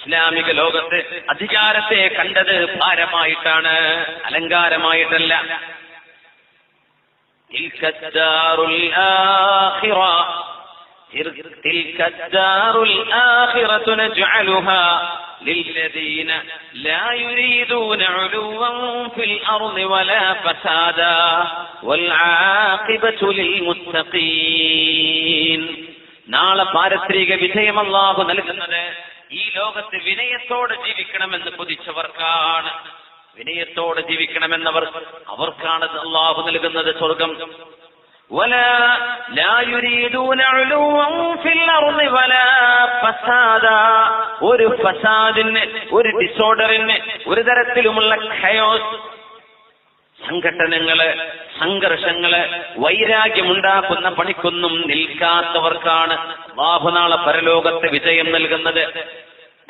ഇസ്ലാമിക ലോകത്ത് അധികാരത്തെ കണ്ടത് ഭാരമായിട്ടാണ്, അലങ്കാരമായിട്ടല്ല. تلك الدار الآخرة نجعلها للذين لا يريدون علوا في الأرض ولا فسادا والعاقبة للمتقين. നാളെ പാരത്രിക വിജയം അല്ലാഹു നൽകുന്നത് ഈ ലോകത്ത് വിനയത്തോടെ ജീവിക്കണമെന്ന് കൊതിച്ചവർക്കാണ്. വിനയത്തോടെ ജീവിക്കണമെന്നവർ അവർക്കാണ് അല്ലാഹു നൽകുന്നത് സ്വർഗം. ഒരു ഫസാദിന്, ഒരു ഡിസോർഡറിന്, ഒരു തരത്തിലുമുള്ള ഖയോസ്, സംഘട്ടനങ്ങള്, സംഘർഷങ്ങള്, വൈരാഗ്യമുണ്ടാക്കുന്ന പണിക്കൊന്നും നിൽക്കാത്തവർക്കാണ് അല്ലാഹു നാളെ പരലോകത്തെ വിജയം നൽകുന്നത്.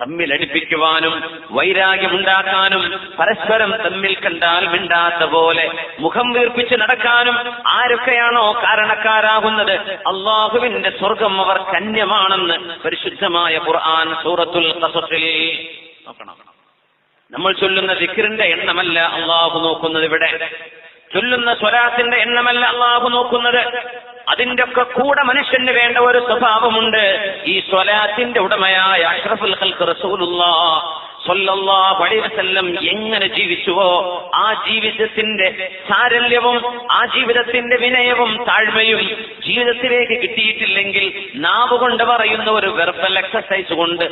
തമ്മിലടിപ്പിക്കുവാനും വൈരാഗ്യമുണ്ടാക്കാനും പരസ്പരം തമ്മിൽ കണ്ടാൽ മിണ്ടാത്ത പോലെ മുഖം വീർപ്പിച്ച് നടക്കാനും ആരൊക്കെയാണോ കാരണക്കാരാകുന്നത് അല്ലാഹുവിന്റെ സ്വർഗം അവർ കന്യമാണെന്ന് പരിശുദ്ധമായ ഖുർആൻ സൂറത്തുൽ ഖസസിൽ നോക്കണം. നമ്മൾ ചൊല്ലുന്ന ദിക്റിന്റെ എണ്ണമല്ല അല്ലാഹു നോക്കുന്നത്, ഇവിടെ ചൊല്ലുന്ന സ്വലാത്തിന്റെ എണ്ണമല്ല അല്ലാഹു നോക്കുന്നത്. അതിന്റെ ഒക്കെ കൂടെ മനുഷ്യന് വേണ്ട ഒരു സ്വഭാവമുണ്ട്. ഈ സ്വലാത്തിന്റെ ഉടമയായ അഷ്റഫുൽ ഖൽഖ് റസൂലുള്ളാഹി സ്വല്ലല്ലാഹു അലൈഹി വസല്ലം എങ്ങനെ ജീവിച്ചുവോ ആ ജീവിതത്തിന്റെ സാരല്യവും ആ ജീവിതത്തിന്റെ വിനയവും താഴ്മയും ജീവിതത്തിലേക്ക് കിട്ടിയിട്ടില്ലെങ്കിൽ നാവ് കൊണ്ട് പറയുന്ന ഒരു വെർബൽ എക്സസൈസ് കൊണ്ട്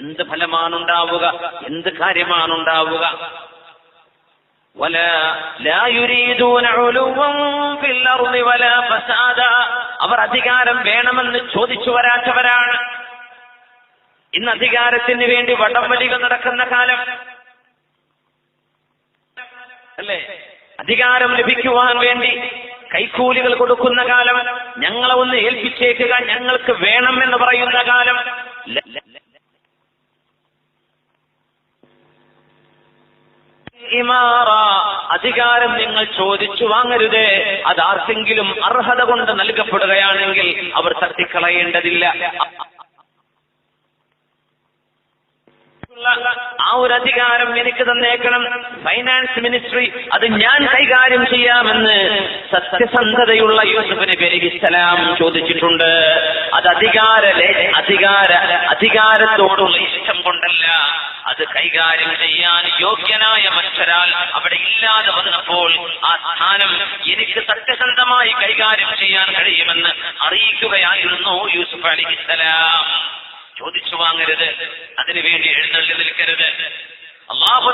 എന്ത് ഫലമാണുണ്ടാവുക, എന്ത് കാര്യമാണുണ്ടാവുക? അവർ അധികാരം വേണമെന്ന് ചോദിച്ചു വരാത്തവരാണ്. ഇന്ന് അധികാരത്തിന് വേണ്ടി വടംവലികൾ നടക്കുന്ന കാലം അല്ലേ? അധികാരം ലഭിക്കുവാൻ വേണ്ടി കൈക്കൂലികൾ കൊടുക്കുന്ന കാലം, ഞങ്ങളെ ഒന്ന് ഏൽപ്പിച്ചേക്കുക, ഞങ്ങൾക്ക് വേണം എന്ന് പറയുന്ന കാലം. അധികാരം നിങ്ങൾ ചോദിച്ചു വാങ്ങരുതേ. അതാർക്കെങ്കിലും അർഹത കൊണ്ട് നൽകപ്പെടുകയാണെങ്കിൽ അവർ തട്ടിക്കളയേണ്ടതില്ല. ആ ഒരു അധികാരം എനിക്ക് തന്നേക്കണം, ഫൈനാൻസ് മിനിസ്ട്രി അത് ഞാൻ കൈകാര്യം ചെയ്യാമെന്ന് സത്യസന്ധതയുള്ള യൂസുഫ് നബി അലൈഹിസ്സലാം ചോദിച്ചിട്ടുണ്ട്. അത് അധികാരത്തോടുള്ള ഇഷ്ടം കൊണ്ടല്ല, അത് കൈകാര്യം ചെയ്യാൻ യോഗ്യനായ മറ്റൊരാൾ അവിടെ ഇല്ലാതെ വന്നപ്പോൾ ആ സ്ഥാനം എനിക്ക് സത്യസന്ധമായി കൈകാര്യം ചെയ്യാൻ കഴിയുമെന്ന് അറിയിക്കുകയായിരുന്നു യൂസുഫ് അലൈഹിസ്സലാം. ചോദിച്ചു വാങ്ങരുത്, അതിനുവേണ്ടി എഴുന്നള്ളി നിൽക്കരുത്. അല്ലാഹു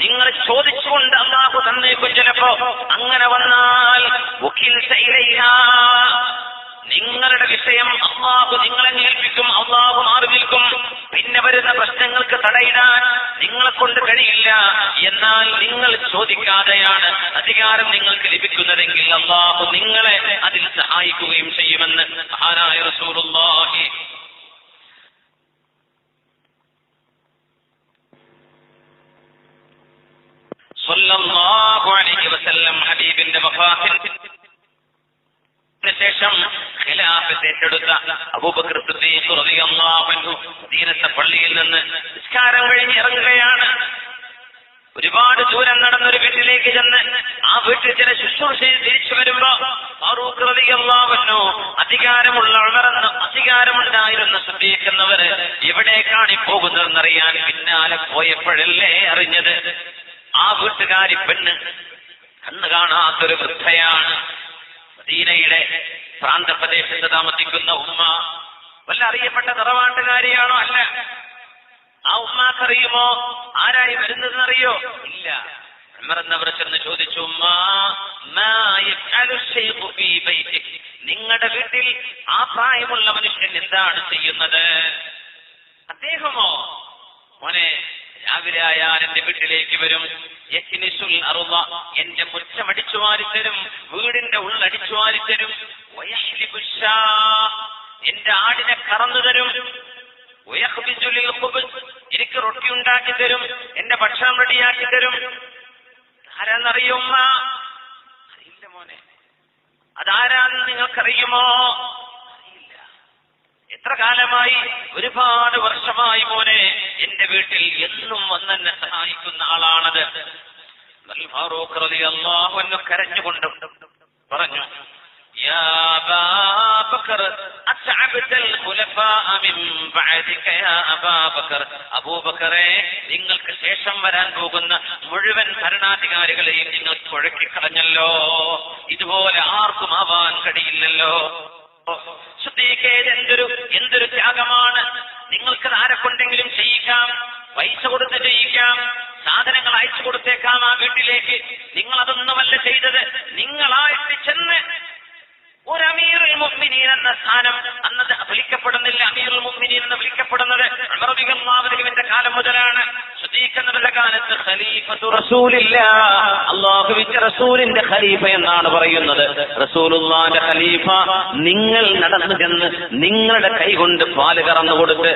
നിങ്ങൾ ചോദിച്ചുകൊണ്ട് അല്ലാഹു തന്നേക്കും. ചിലപ്പോ അങ്ങനെ വന്നാൽ നിങ്ങളുടെ വിഷയം അല്ലാഹു നിങ്ങളെ ഏൽപ്പിക്കും, അല്ലാഹു മാറി നിൽക്കും. പിന്നെ വരുന്ന പ്രശ്നങ്ങൾക്ക് തടയിടാൻ നിങ്ങളെ കൊണ്ട് കഴിയില്ല. എന്നാൽ നിങ്ങൾ ചോദിക്കാതെയാണ് അധികാരം നിങ്ങൾക്ക് ലഭിക്കുന്നതെങ്കിൽ അല്ലാഹു നിങ്ങളെ അതിൽ സഹായിക്കുകയും ചെയ്യുമെന്ന് മഹാനായ റസൂലുള്ളാഹി സ്വല്ലല്ലാഹു അലൈഹി വസല്ലം ഹബീബിന്റെ വഫാത്തിന് ശേഷം ഖിലാഫത്ത് ഏറ്റെടുത്ത അബൂബക്കർ സിദ്ദീഖ് റളിയല്ലാഹു അൻഹു മദീനത്തെ പള്ളിയിൽ നിന്ന് നിസ്കാരം കഴിഞ്ഞ് ഇറങ്ങുകയാണ്. ഒരുപാട് ദൂരം നടന്നൊരു വീട്ടിലേക്ക് ചെന്ന് ആ വീട്ടിൽ ചില ശുശ്രൂഷയിൽ തിരിച്ചു വരുമ്പോ ഫാറൂഖ് റളിയല്ലാഹു അൻഹു അധികാരമുള്ള ഉമറെന്ന് അധികാരമുണ്ടായിരുന്ന സിദ്ദീഖ് എന്നവര് എവിടേക്കാണ് പോകുന്നതെന്നറിയാൻ പിന്നാലെ പോയപ്പോഴല്ലേ അറിഞ്ഞത് ആ വീട്ടുകാരി പെണ്ണ് കണ്ണു കാണാത്തൊരു വൃദ്ധയാണ്. മദീനയുടെ പ്രാന്തപ്രദേശത്ത് താമസിക്കുന്ന ഉമ്മ. വല്ല അറിയപ്പെട്ട തറവാട്ടുകാരിയാണോ? അല്ല. ആ ഉമ്മാക്കറിയുമോ ആരായി വരുന്നതെന്നറിയോ? ഇല്ല. ഉമർ എന്നവർ ചെന്ന് ചോദിച്ചു, നിങ്ങളുടെ വീട്ടിൽ ആ പ്രായമുള്ള മനുഷ്യൻ എന്താണ് ചെയ്യുന്നത്? അദ്ദേഹമോ? മോനെ, രാവിലെ ആയാൽ എന്റെ വീട്ടിലേക്ക് വരും, എന്റെ മുറ്റം അടിച്ചു വാരിത്തരും, വീടിന്റെ ഉള്ളടിച്ചു വാരിത്തരും, എന്റെ ആടിനെ കറന്നു തരും, എനിക്ക് റൊട്ടി ഉണ്ടാക്കി തരും, എന്റെ ഭക്ഷണം റെഡിയാക്കി തരും. ആരാന്നറിയോ ഉമ്മ? അറിയില്ല മോനെ. അതാരാന്ന് നിങ്ങൾക്കറിയുമോ? അറിയില്ല. എത്ര കാലമായി? ഒരുപാട് വർഷമായി മോനെ. എന്റെ വീട്ടിൽ എന്നും വന്നെന്നെ സഹായിക്കുന്ന ആളാണത്. ഫാറൂഖ് റളിയല്ലാഹു അൻഹു കരഞ്ഞുകൊണ്ട് പറഞ്ഞു, യാ അബാ ബക്കർ അസ്അബതൽ ഖുലഫാഅ മിൻ ബഅദിക യാ അബാ ബക്കർ. അബൂബക്കറെ, നിങ്ങൾക്ക് ശേഷം വരാൻ പോകുന്ന മുഴുവൻ ഭരണാധികാരികളെയും നിങ്ങൾ കുഴക്കിക്കളഞ്ഞല്ലോ. ഇതുപോലെ ആർക്കും ആവാൻ കഴിയില്ലല്ലോ. എന്തൊരു ത്യാഗമാണ്. നിങ്ങൾക്ക് ആരെ കൊണ്ടെങ്കിലും ചെയ്യിക്കാം, പൈസ കൊടുത്ത് ചെയ്യിക്കാം, സാധനങ്ങൾ അയച്ചു കൊടുത്തേക്കാം ആ വീട്ടിലേക്ക്. നിങ്ങൾ അതൊന്നുമല്ല ചെയ്തത്. നിങ്ങളായിട്ട് ചെന്ന് ഒരു അമീറുൽ മുഅ്മിനീൻ എന്ന സ്ഥാനം അന്നത് വിളിക്കപ്പെടുന്നില്ല. അമീറുൽ മുഅ്മിനീൻ എന്ന് വിളിക്കപ്പെടുന്നത് ഉമർ റളിയല്ലാഹു അൻഹുവിന്റെ കാലം മുതലാണ്. സിദ്ദീഖ് എന്നവരുടെ കാലത്ത് ഖലീഫത്തു റസൂലില്ലാഹ്, അല്ലാഹുവിന്റെ റസൂലിന്റെ ഖലീഫ എന്നാണ് പറയുന്നത്. റസൂലുള്ളാഹിന്റെ ഖലീഫ നിങ്ങൾ നടന്നു ചെന്ന് നിങ്ങളുടെ കൈകൊണ്ട് പാല് കറന്നു കൊടുത്ത്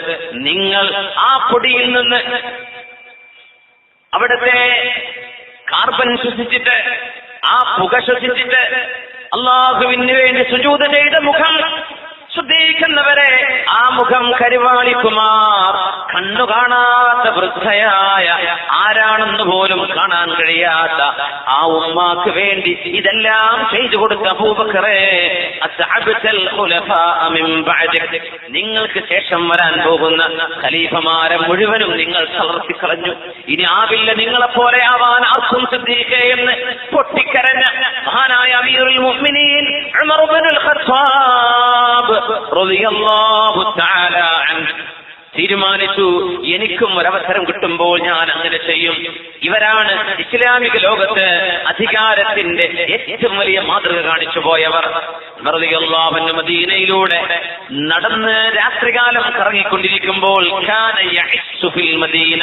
നിങ്ങൾ ആ പൊടിയിൽ നിന്ന് അവിടുത്തെ കാർബൺ ശ്വസിച്ചിട്ട് ആ പുക ശ്വസിച്ചിട്ട് അള്ളാഹുവിന് വേണ്ടി സുജൂദ് ചെയ്ത മുഖം ശ്രദ്ധിക്കുന്നവരെ ആ മുഖം കരുവാളിക്കുമാർ കണ്ണു കാണാത്ത വൃദ്ധയായ ആരാണെന്ന് പോലും കാണാൻ കഴിയാത്ത ആ ഉമ്മാക്ക് വേണ്ടി ഇതെല്ലാം ചെയ്തു കൊടുത്ത അബൂബക്കറെ, അസ്അബതൽ ഖുലഫാഅ മിൻ ബഅദിക, നിങ്ങൾക്ക് ശേഷം വരാൻ പോകുന്ന ഖലീഫമാരെ മുഴുവനും നിങ്ങൾ തളർത്തിക്കളഞ്ഞു. ഇനി ആവില്ല നിങ്ങളെപ്പോലെ ആവാൻ ആർക്കും. സിദ്ദീഖേ എന്ന് പൊട്ടിക്കരഞ്ഞ മഹാനായ അമീറുൽ മുഅ്മിനീൻ ഉമർ ഇബ്നുൽ ഖത്താബ് റളിയല്ലാഹു തആല അൻഹു തീരുമാനിച്ചു, എനിക്കും ഒരവസരം കിട്ടുമ്പോൾ ഞാൻ അങ്ങനെ ചെയ്യും. ഇവരാണ് ഇസ്ലാമിക ലോകത്ത് അധികാരത്തിന്റെ ഏറ്റവും വലിയ മാതൃക കാണിച്ചു പോയവർ. റളിയല്ലാഹു അൻഹു മദീനയിലൂടെ നടന്ന് രാത്രികാലം കറങ്ങിക്കൊണ്ടിരിക്കുമ്പോൾ കാന യഅ്സു ഫിൽ മദീന,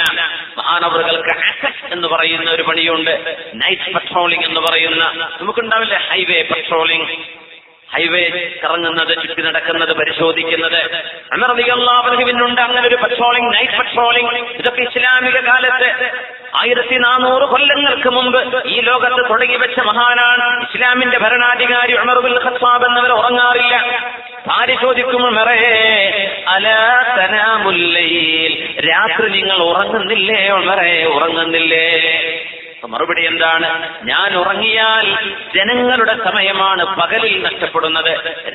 മഹാനവറുകൾക്ക് അസസ് എന്ന് പറയുന്ന ഒരു പണിയുണ്ട്. നൈറ്റ് പട്രോളിംഗ് എന്ന് പറയുന്ന, നമുക്കുണ്ടാവില്ലേ ഹൈവേ പട്രോളിംഗ്, ഹൈവേ കറങ്ങുന്നത്, ചുറ്റി നടക്കുന്നത്, പരിശോധിക്കുന്നത്. ഉമർ റളിയല്ലാഹു അൻഹുവിനുണ്ട് അങ്ങനെ ഒരു പട്രോളിംഗ്, നൈറ്റ് പട്രോളിംഗ്. ഇതൊക്കെ ഇസ്ലാമിക കാലത്ത് 1400 കൊല്ലങ്ങൾക്ക് മുമ്പ് ഈ ലോകത്ത് തുടങ്ങി വെച്ച മഹാനാണ്. ഇസ്ലാമിന്റെ ഭരണാധികാരി ഉമർ ഇബ്നുൽ ഖത്താബ് എന്നവർ ഉറങ്ങാറില്ല. ഭാര്യ ചോദിക്കും, ഉമറേ അലാ തനാമുൽ ലൈൽ, രാത്രി നിങ്ങൾ ഉറങ്ങുന്നില്ലേ ഉമറേ, ഉറങ്ങുന്നില്ലേ? മറുപടി എന്താണ്? ഞാൻ ഉറങ്ങിയാൽ ജനങ്ങളുടെ സമയമാണ് പകലിൽ നഷ്ടപ്പെടുന്നത്.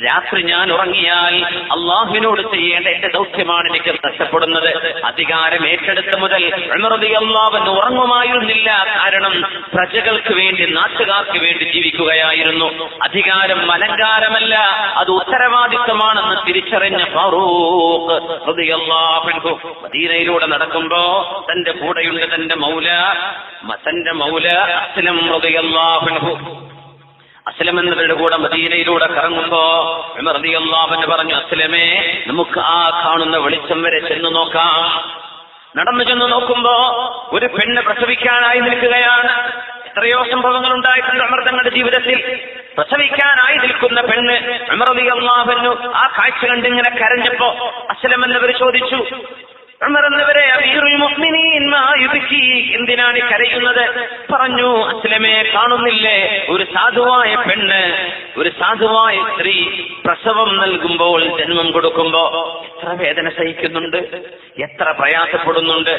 രാത്രി ഞാൻ ഉറങ്ങിയാൽ അള്ളാഹുവിനോട് ചെയ്യേണ്ട എന്റെ ദൗത്യമാണ് എനിക്ക് നഷ്ടപ്പെടുന്നത്. അധികാരം ഏറ്റെടുത്ത മുതൽ ഉമർ റളിയല്ലാഹു അൻഹു ഉറങ്ങുമായിരുന്നില്ല. കാരണം പ്രജകൾക്ക് വേണ്ടി, നാട്ടുകാർക്ക് വേണ്ടി ജീവിക്കുകയായിരുന്നു. അധികാരം അലങ്കാരമല്ല, അത് ഉത്തരവാദിത്വമാണെന്ന് തിരിച്ചറിഞ്ഞ ഫാറൂഖ് റളിയല്ലാഹു അൻഹു മദീനയിലൂടെ നടക്കുമ്പോ തന്റെ കൂടെയുണ്ട് തന്റെ മൗല അസ്ലം റളിയല്ലാഹു അൻഹു. അസ്ലം എന്നവരുടെ കൂടെ മദീനയിലൂടെ കറങ്ങുമ്പോ ഉമർ റളിയല്ലാഹു അൻഹു പറഞ്ഞു, അസ്ലമേ, നമുക്ക് ആ കാണുന്ന വെളിച്ചം വരെ ചെന്ന് നോക്കാം. നടന്നു ചെന്ന് നോക്കുമ്പോ ഒരു പെണ്ണ് പ്രസവിക്കാനായി നിൽക്കുകയാണ്. എത്രയോ സംഭവങ്ങൾ ഉണ്ടായിട്ടുണ്ട് ഉമർ തങ്ങളുടെ ജീവിതത്തിൽ. പ്രസവിക്കാനായി നിൽക്കുന്ന പെണ്ണ് ഉമർ റളിയല്ലാഹു അൻഹു ആ കാഴ്ച കണ്ടിങ്ങനെ കരഞ്ഞപ്പോ അസ്ലം എന്നവർ ചോദിച്ചു, ഉമർ എന്നവരെ, അമീറുൽ മുഅ്മിനീൻ മാ യുബ്കി, എന്തിനാണ് കരയുന്നത്? പറഞ്ഞു, അസ്ലമേ, കാണുന്നില്ലേ ഒരു സാധുവായ പെണ്ണ്, ഒരു സാധുവായ സ്ത്രീ പ്രസവം നൽകുമ്പോൾ, ജന്മം കൊടുക്കുമ്പോ എത്ര വേദന സഹിക്കുന്നുണ്ട്, എത്ര പ്രയാസപ്പെടുന്നുണ്ട്,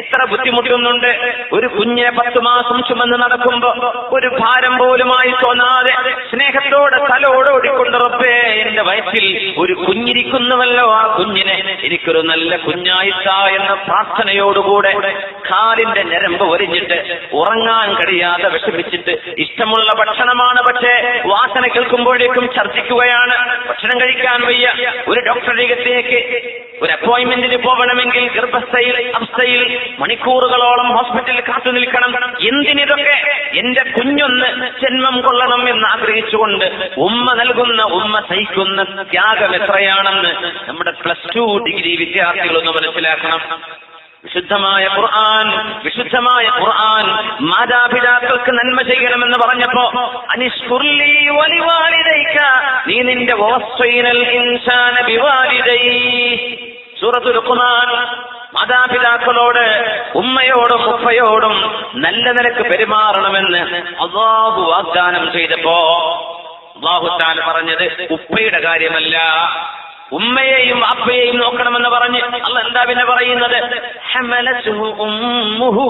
എത്ര ബുദ്ധിമുട്ടുന്നുണ്ട്. ഒരു കുഞ്ഞിനെ 10 മാസം ചുമന്ന് നടക്കുമ്പോ ഒരു ഭാരം പോലുമായി തോന്നാതെ സ്നേഹത്തോടെ തലോടോടിക്കൊണ്ട്, റബ്ബേ, എന്റെ വയറ്റിൽ ഒരു കുഞ്ഞിരിക്കുന്നുവല്ലോ, ആ കുഞ്ഞിനെ എനിക്കൊരു നല്ല കുഞ്ഞായി എന്ന പ്രാർത്ഥനയോടുകൂടെ കാലിന്റെ ഞരമ്പ് ഒരിഞ്ഞിട്ട് ഉറങ്ങാൻ കഴിയാതെ വിഷമിച്ചിട്ട്, ഇഷ്ടമുള്ള ഭക്ഷണമാണ്, പക്ഷേ വാസന കേൾക്കുമ്പോഴേക്കും ഛർദ്ദിക്കുകയാണ്, ഭക്ഷണം കഴിക്കാൻ വയ്യ. ഒരു ഡോക്ടറിലേക്ക് ഒരു അപ്പോയിന്റ്മെന്റിന് പോകണമെങ്കിൽ ഗർഭസ്ഥയിൽ അവസ്ഥയിൽ മണിക്കൂറുകളോളം ഹോസ്പിറ്റലിൽ കാത്തു നിൽക്കണം. എന്തിനിതൊക്കെ? എന്റെ കുഞ്ഞൊന്ന് ജന്മം കൊള്ളണം എന്ന് ആഗ്രഹിച്ചുകൊണ്ട് ഉമ്മ നൽകുന്ന, ഉമ്മ സഹിക്കുന്ന ത്യാഗം എത്രയാണെന്ന് നമ്മുടെ +2 ഡിഗ്രി വിദ്യാർത്ഥികളൊന്ന് മനസ്സിലാക്കണം. വിശുദ്ധമായ ഖുർആൻ മാതാപിതാക്കൾക്ക് നന്മ ചെയ്യണമെന്ന് പറഞ്ഞപ്പോ അനിഷ്കുർലി വലിവാലിദൈക, നീ നിന്റെ വസ്വൈനൽ ഇൻസാന ബിവാലിദൈ, സൂറത്തുൽ ഖുർആൻ. മാതാപിതാക്കളോട്, ഉമ്മയോടും ഉപ്പയോടും നല്ല നിലക്ക് പെരുമാറണമെന്ന് അല്ലാഹു വാഗ്ദാനം ചെയ്തപ്പോ അല്ലാഹു തആല പറഞ്ഞത് ഉപ്പയുടെ കാര്യമല്ല, ഉമ്മയെയും വാപ്പയെയും നോക്കണമെന്ന് പറഞ്ഞ് അല്ലാഹ് എന്താ പിന്നെ പറയുന്നത്? ഹമലതുഹു ഉമ്മുഹു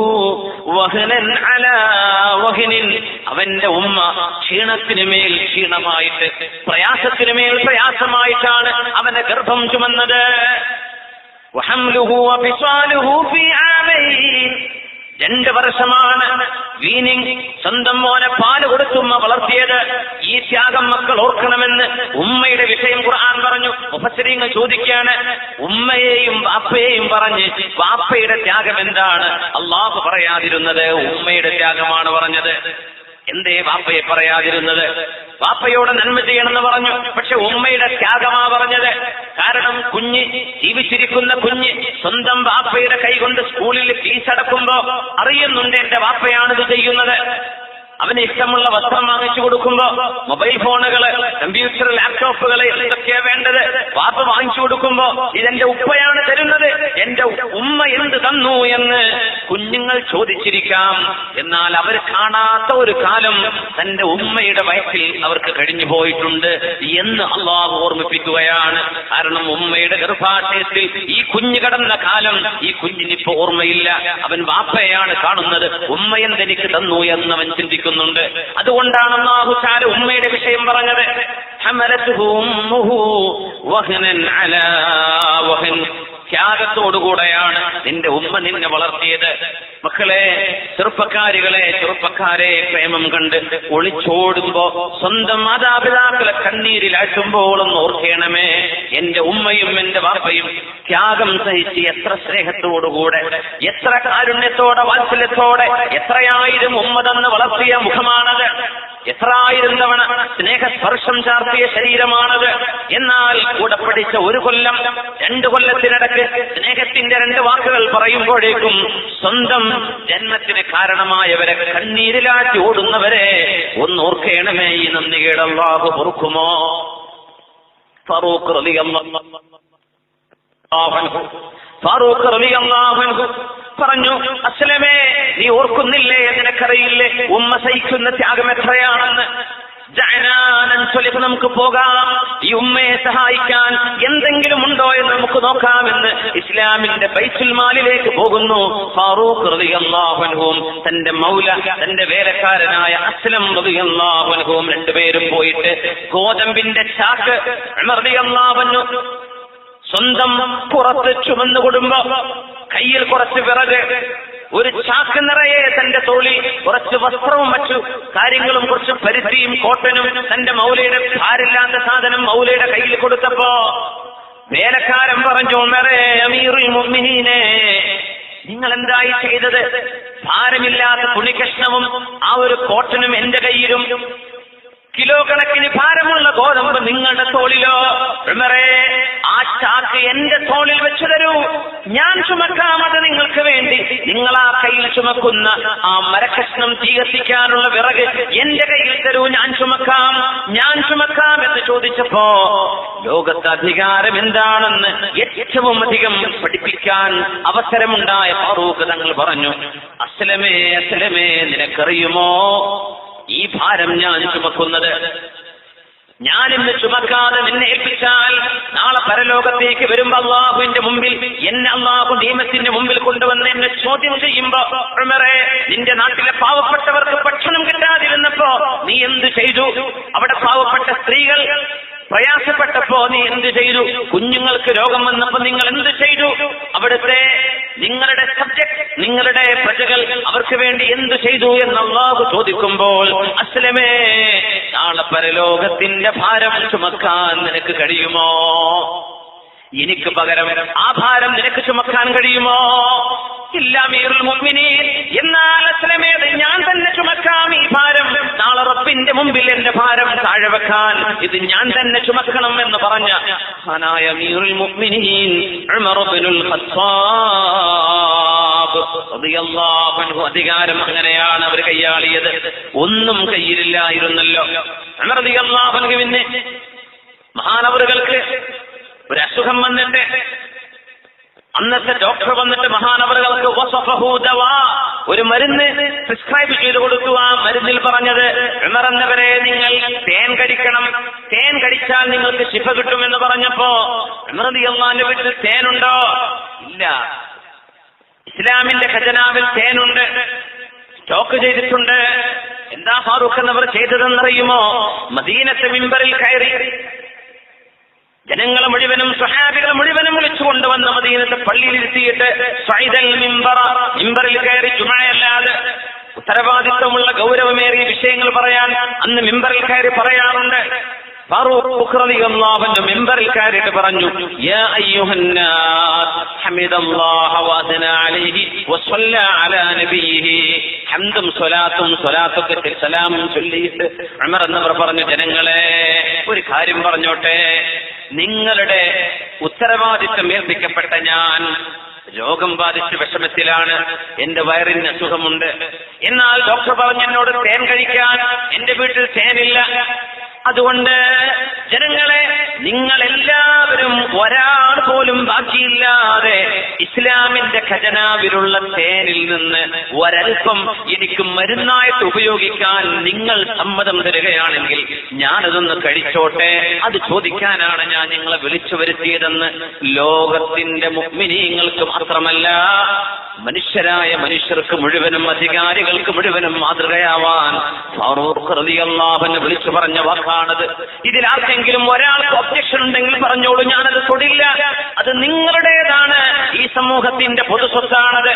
വഹനൻ അലാ വഹനിൻ. അവന്റെ ഉമ്മ ക്ഷീണത്തിന് മേൽ ക്ഷീണമായിട്ട്, പ്രയാസത്തിന് മേൽ പ്രയാസമായിട്ടാണ് അവന്റെ ഗർഭം ചുമന്നത്. വഹംലുഹു വഫിസാലുഹു ഫീ ആമൈൻ. 2 വർഷമാണ് വീനിങ് സ്വന്തം മോനെ പാല് കൊടുത്തുമ്മ വളർത്തിയത്. ഈ ത്യാഗം മക്കൾ ഓർക്കണമെന്ന് ഉമ്മയുടെ വിഷയം ഖുർആൻ പറഞ്ഞു. മുഫസ്സിരീങ്ങൾ ചോദിക്കുകയാണ്, ഉമ്മയെയും വാപ്പയെയും പറഞ്ഞ് വാപ്പയുടെ ത്യാഗം എന്താണ് അല്ലാഹു പറയാതിരുന്നത്? ഉമ്മയുടെ ത്യാഗമാണ് പറഞ്ഞത്. എന്തേ വാപ്പയെ പറയാതിരുന്നത്? വാപ്പയോട് നന്മ ചെയ്യണമെന്ന് പറഞ്ഞു, പക്ഷെ ഉമ്മയുടെ ത്യാഗമാ പറഞ്ഞത്. കാരണം കുഞ്ഞ്, ജീവിച്ചിരിക്കുന്ന കുഞ്ഞ് സ്വന്തം വാപ്പയുടെ കൈകൊണ്ട് സ്കൂളിൽ ഫീസ് അടക്കുമ്പോ അറിയുന്നുണ്ട് എന്റെ വാപ്പയാണിത് ചെയ്യുന്നത്. അവന് ഇഷ്ടമുള്ള വസ്ത്രം വാങ്ങിച്ചു കൊടുക്കുമ്പോ മൊബൈൽ ഫോണുകള്, കമ്പ്യൂട്ടർ, ലാപ്ടോപ്പുകള് എന്തൊക്കെയാ വേണ്ടത് വാപ്പ വാങ്ങിച്ചു കൊടുക്കുമ്പോ ഇതെന്റെ ഉപ്പയാണ് തരുന്നത്, എന്റെ ഉമ്മ എന്ത് തന്നു എന്ന് കുഞ്ഞുങ്ങൾ ചോദിച്ചിരിക്കാം. എന്നാൽ അവർ കാണാത്ത ഒരു കാലം തന്റെ ഉമ്മയുടെ വയറ്റിൽ അവർക്ക് കഴിഞ്ഞു പോയിട്ടുണ്ട് എന്ന് അല്ലാഹു ഓർമ്മിപ്പിക്കുകയാണ്. കാരണം ഉമ്മയുടെ ഗർഭാശയത്തിൽ ഈ കുഞ്ഞ് കടന്ന കാലം ഈ കുഞ്ഞിനിപ്പോ ഓർമ്മയില്ല. അവൻ വാപ്പയാണ് കാണുന്നത്, ഉമ്മ എന്തെനിക്ക് തന്നു എന്ന് അവൻ ചിന്തിക്കുന്നു. അതുകൊണ്ടാണ് അല്ലാഹു തആല ഉമ്മയുടെ വിഷയം പറഞ്ഞത്. ഹമലതുഹു ഉമ്മുഹു വഹനൻ അലാ വഹൻ. ത്യാഗത്തോടുകൂടെയാണ് നിന്റെ ഉമ്മ നിന്നെ വളർത്തിയത്. മക്കളെ, ചെറുപ്പക്കാരെ പ്രേമം കണ്ട് ഒളിച്ചോടുമ്പോ സ്വന്തം മാതാപിതാക്കളെ കണ്ണീരിലാഴ്ത്തുമ്പോൾ ഒന്ന് ഓർക്കണമേ, എന്റെ ഉമ്മയും എന്റെ വാപ്പയും ത്യാഗം സഹിച്ച് എത്ര സ്നേഹത്തോടുകൂടെ, എത്ര കാരുണ്യത്തോടെ, വാത്സല്യത്തോടെ, എത്രയായിരം ഉമ്മ തന്ന് വളർത്തിയ മുഖമാണത്, എത്രായിരം തവണ സ്നേഹസ്പർശം ചാർത്തിയ ശരീരമാണത്. എന്നാൽ കൂടെ പഠിച്ച 1 കൊല്ലം 2 കൊല്ലത്തിനിടക്ക് സ്നേഹത്തിന്റെ 2 വാക്കുകൾ പറയുമ്പോഴേക്കും സ്വന്തം ജന്മത്തിന് കാരണമായവരെ കണ്ണീരിലാറ്റി ഓടുന്നവരെ ഒന്ന് ഓർക്കണമേ. ഈ നന്ദികേട് അല്ലാഹു പൊറുക്കുമോ? ഫാറൂഖ് റളിയല്ലാഹു അൻഹു പറഞ്ഞു, അസ്ലമേ, നീ ഓർക്കുന്നില്ലേ, നിനക്കറിയില്ലേ ഉമ്മ സഹിക്കുന്ന ത്യാഗം എത്രയാണെന്ന്? നമുക്ക് പോകാം, ഈ ഉമ്മയെ സഹായിക്കാൻ എന്തെങ്കിലും ഉണ്ടോ എന്ന് നമുക്ക് നോക്കാമെന്ന് ഇസ്ലാമിന്റെ ബൈത്തുൽ മാലിലേക്ക് പോകുന്നു. ഫാറൂഖ് റളിയല്ലാഹു അൻഹുവും തന്റെ മൗല, തന്റെ വേലക്കാരനായ അസ്ലം റളിയല്ലാഹു അൻഹുവും 2 പേരും പോയിട്ട് ഗോതമ്പിന്റെ ചാക്ക് ഉമർ റളിയല്ലാഹു അൻഹു സ്വന്തം പുറത്ത് ചുമന്നു കൊടുമ്പോ കയ്യിൽ കുറച്ച് വിറക്, ഒരു ചാക്ക് നിറയെ തന്റെ തോളിൽ കുറച്ച് വസ്ത്രവും മറ്റു കാര്യങ്ങളും, കുറച്ച് പരുത്തിയും കോട്ടനും, തന്റെ മൗലയുടെ ഭാരില്ലാത്ത സാധനം മൗലയുടെ കയ്യിൽ കൊടുത്തപ്പോ വേലക്കാരൻ പറഞ്ഞു, ഉമറേ അമീറുൽ മുഅ്മിനീനെ, നിങ്ങൾ എന്തായി ചെയ്തത്? ഭാരമില്ലാത്ത തുണികഷ്ണവും ആ ഒരു കോട്ടനും എന്റെ കയ്യിലും, കിലോ കണക്കിന് ഭാരമുള്ള ഗോതമ്പ് നിങ്ങളുടെ തോളിലോ? ഉമറേ, ആ ചാക്ക് എന്റെ തോളിൽ വെച്ചു തരൂ, ഞാൻ ചുമക്കാം അത് നിങ്ങൾക്ക് വേണ്ടി. നിങ്ങൾ ആ കയ്യിൽ ചുമക്കുന്ന ആ മരക്കഷ്ണം തീ കത്തിക്കാനുള്ള വിറക് എന്റെ കയ്യിൽ തരൂ, ഞാൻ ചുമക്കാം എന്ന് ചോദിച്ചപ്പോ ലോകത്ത് അധികാരം എന്താണെന്ന് ഏറ്റവും അധികം പഠിപ്പിക്കാൻ അവസരമുണ്ടായ ഫാറൂഖ് തങ്ങൾ പറഞ്ഞു, അസ്ലമേ, നിനക്കറിയുമോ, ഈ ഭാരം ഞാൻ ചുമക്കുന്നത്, ഞാൻ ഇന്ന് ചുമക്കാതെ നിന്നെ ഏൽപ്പിച്ചാൽ നാളെ പരലോകത്തേക്ക് വരുമ്പോ അള്ളാഹുവിന്റെ മുമ്പിൽ എന്നെ അള്ളാഹു നിയമത്തിന്റെ മുമ്പിൽ കൊണ്ടുവന്ന് എന്നെ ചോദ്യം ചെയ്യുമ്പോ, ഉമറേ, നിന്റെ നാട്ടിലെ പാവപ്പെട്ടവർക്ക് ഭക്ഷണം കിട്ടാതിരുന്നപ്പോ നീ എന്ത് ചെയ്തു? അവിടെ പാവപ്പെട്ട സ്ത്രീകൾ പ്രയാസപ്പെട്ടപ്പോ നീ എന്ത് ചെയ്തു? കുഞ്ഞുങ്ങൾക്ക് രോഗം വന്നപ്പോ നിങ്ങൾ എന്ത് ചെയ്തു? അവിടുത്തെ നിങ്ങളുടെ സബ്ജക്ട്, നിങ്ങളുടെ പ്രജകൾ അവർക്ക് വേണ്ടി എന്ത് ചെയ്തു എന്ന് അല്ലാഹു ചോദിക്കുമ്പോൾ, അസ്ലമേ, നാളെ പരലോകത്തിന്റെ ഭാരം ചുമക്കാൻ നിനക്ക് കഴിയുമോ? എനിക്ക് പകരം ആ ഭാരം നിനക്ക് ചുമക്കാൻ കഴിയുമോ? ഇല്ല അമീറുൽ മുഅ്മിനീൻ, എന്നാൽ അസ്ലമേ, ഞാൻ തന്നെ ചുമക്കാം ഈ ഭാരം. നാളെ റബ്ബിന്റെ മുമ്പിൽ എന്റെ ഭാരം താഴെ വെക്കാൻ ഇത് ഞാൻ തന്നെ ചുമക്കണം എന്ന് പറഞ്ഞ മഹാനായ അമീറുൽ മുഅ്മിനീൻ ഉമർ ഇബ്നുൽ ഖത്താബ് റളിയല്ലാഹു അൻഹു, അധികാരം അങ്ങനെയാണ് അവർ കൈയാളിയത്. ഒന്നും കയ്യിലില്ലായിരുന്നല്ലോ. ഉമർ റളിയല്ലാഹു അൻഹുവിന് മഹാനവറുകൾക്ക് ഒരു അസുഖം വന്നിട്ട് അന്നത്തെ ഡോക്ടർ വന്നിട്ട് മഹാനവറുകൾക്ക് ഒരു മരുന്ന് പ്രിസ്ക്രൈബ് ചെയ്തു കൊടുത്തു. ആ മരുന്നിൽ പറഞ്ഞത് ഉമർ എന്നവരെ നിങ്ങൾ തേൻ കടിക്കണം, തേൻ കടിച്ചാൽ നിങ്ങൾക്ക് ശിഫ കിട്ടുമെന്ന് പറഞ്ഞപ്പോ ഉമർ റളിയല്ലാഹുവിന്റെ വീട്ടിൽ തേനുണ്ടോ? ഇല്ല. ഇസ്ലാമിന്റെ ഖജനാവിൽ തേനുണ്ട്, സ്റ്റോക്ക് ചെയ്തിട്ടുണ്ട്. എന്താ ഫാറൂഖ് എന്നവർ ചെയ്തതെന്നറിയുമോ? മദീനത്തെ മിമ്പറിൽ കയറി ജനങ്ങളെ മുഴുവനും സ്വഹാബികളെ മുഴുവനും വിളിച്ചുകൊണ്ടുവന്ന മദീനത്തെ പള്ളിയിൽ ഇരുത്തിയിട്ട് സൈദൽ മിമ്പറിൽ കയറി ജുമഅയല്ലാതെ ഉത്തരവാദിത്വമുള്ള ഗൗരവമേറിയ വിഷയങ്ങൾ പറയാൻ അന്ന് മിമ്പറിൽ കയറി പറയാറുണ്ട്. ഫാറൂഖ് റളിയല്ലാഹു അൻഹു മിമ്പറിൽ കയറിയിട്ട് പറഞ്ഞു, യാ അയ്യുഹന്നാസ് ഹമിദല്ലാഹ വഅസ്ന അലൈഹി വസല്ല അലാ നബിയിഹി. ഹംദും സ്വലാത്തൊക്കെ സലാമും ചൊല്ലിയിട്ട് ഉമർ എന്നവർ പറഞ്ഞു, ജനങ്ങളെ ഒരു കാര്യം പറഞ്ഞോട്ടെ, നിങ്ങളുടെ ഉത്തരവാദിത്വം ഏൽപ്പിക്കപ്പെട്ട ഞാൻ രോഗം ബാധിച്ച് വിഷമത്തിലാണ്, എന്റെ വയറിന് അസുഖമുണ്ട്. എന്നാൽ ഡോക്ടർ പറഞ്ഞു എന്നോട് തേൻ കഴിക്കാൻ, എന്റെ വീട്ടിൽ തേനില്ല. അതുകൊണ്ട് ജനങ്ങളെ, നിങ്ങളെല്ലാവരും ഒരാൾ പോലും ബാക്കിയില്ലാതെ ഇസ്ലാമിന്റെ ഖജനാവിലുള്ള തേനിൽ നിന്ന് ഒരൽപ്പം എനിക്ക് മരുന്നായിട്ട് ഉപയോഗിക്കാൻ നിങ്ങൾ സമ്മതം തരികയാണെങ്കിൽ ഞാനതൊന്ന് കഴിച്ചോട്ടെ, അത് ചോദിക്കാനാണ് ഞാൻ നിങ്ങളെ വിളിച്ചു വരുത്തിയതെന്ന് ലോകത്തിന്റെ മുഅ്മിനീങ്ങൾക്ക് മാത്രമല്ല മനുഷ്യരായ മനുഷ്യർക്ക് മുഴുവനും അധികാരികൾക്ക് മുഴുവനും മാതൃകയാവാൻ ഫാറൂഖ് റളിയല്ലാഹു അൻഹു വിളിച്ചു പറഞ്ഞ വാക്കാണത്. ഇതിൽ ആർക്കെങ്കിലും ഒരാൾക്ക് ഒബ്ജക്ഷൻ ഉണ്ടെങ്കിൽ പറഞ്ഞോളൂ, ഞാനത് തൊടില്ല. അത് നിങ്ങളുടേതാണ്, ഈ സമൂഹത്തിന്റെ പൊതുസ്വത്താണത്.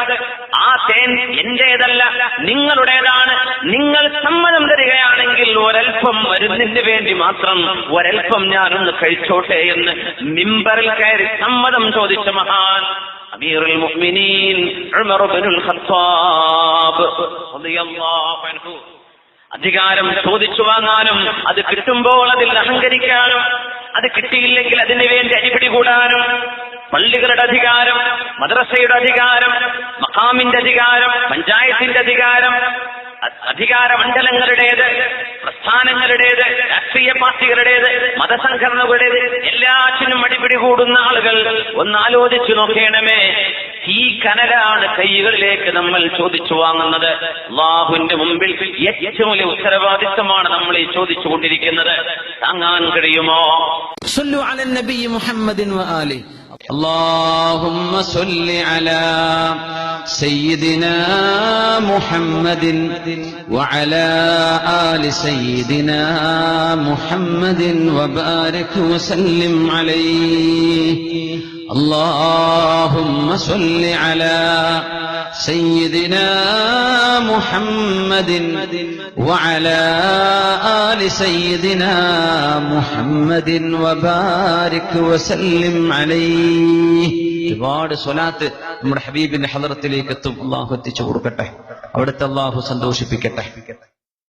ആ തേൻ എന്റേതല്ല, നിങ്ങളുടേതാണ്. നിങ്ങൾ സമ്മതം തരികയാണെങ്കിൽ ഒരൽപ്പം മരുന്നിന് വേണ്ടി മാത്രം ഒരൽപ്പം ഞാനൊന്ന് കഴിച്ചോട്ടെ എന്ന് മിമ്പറിൽ കയറി സമ്മതം ചോദിച്ച മഹാൻ അമീറുൽ മുഅ്മിനീൻ ഉമർ ഇബ്നുൽ ഖത്താബ് റളിയല്ലാഹു അൻഹു. അധികാരം ചോദിച്ചു വാങ്ങാനും അത് കിട്ടുമ്പോൾ അതിൽ അഹങ്കരിക്കാനും അത് കിട്ടിയില്ലെങ്കിൽ അതിനു വേണ്ടി അടിപിടി കൂടാനും, പള്ളികളുടെ അധികാരം, മദ്രസയുടെ അധികാരം, മഖാമിന്റെ അധികാരം, പഞ്ചായത്തിന്റെ അധികാരം, അധികാര മണ്ഡലങ്ങളുടേത്, പ്രസ്ഥാനങ്ങളുടേത്, രാഷ്ട്രീയ പാർട്ടികളുടേത്, മതസംഘടനകളുടേത്, എല്ലാറ്റിനും അടിപിടി കൂടുന്ന ആളുകൾ ഒന്നാലോചിച്ചു നോക്കണമേ. ഈ കനലാണ് കൈകളിലേക്ക് നമ്മൾ ചോദിച്ചു വാങ്ങുന്നത്. അല്ലാഹുവിന്റെ മുമ്പിൽ ഏറ്റവും വലിയ ഉത്തരവാദിത്തമാണ് നമ്മൾ ഈ ചോദിച്ചുകൊണ്ടിരിക്കുന്നത്. താങ്ങാൻ കഴിയുമോ? صلوا على النبي محمد وآله. اللهم صل على سيدنا محمد وعلى آل سيدنا محمد وبارك وسلم عليه. اللهم صل على سيدنا محمد وعلى آل سيدنا محمد وبارك وسلم عليه. ഒരുപാട് സ്വലാത്ത് നമ്മുടെ ഹബീബിന്റെ ഹളറത്തിലേക്ക് എത്തും. അള്ളാഹു എത്തിച്ചു കൊടുക്കട്ടെ, അവിടുത്തെ അള്ളാഹു സന്തോഷിപ്പിക്കട്ടെ.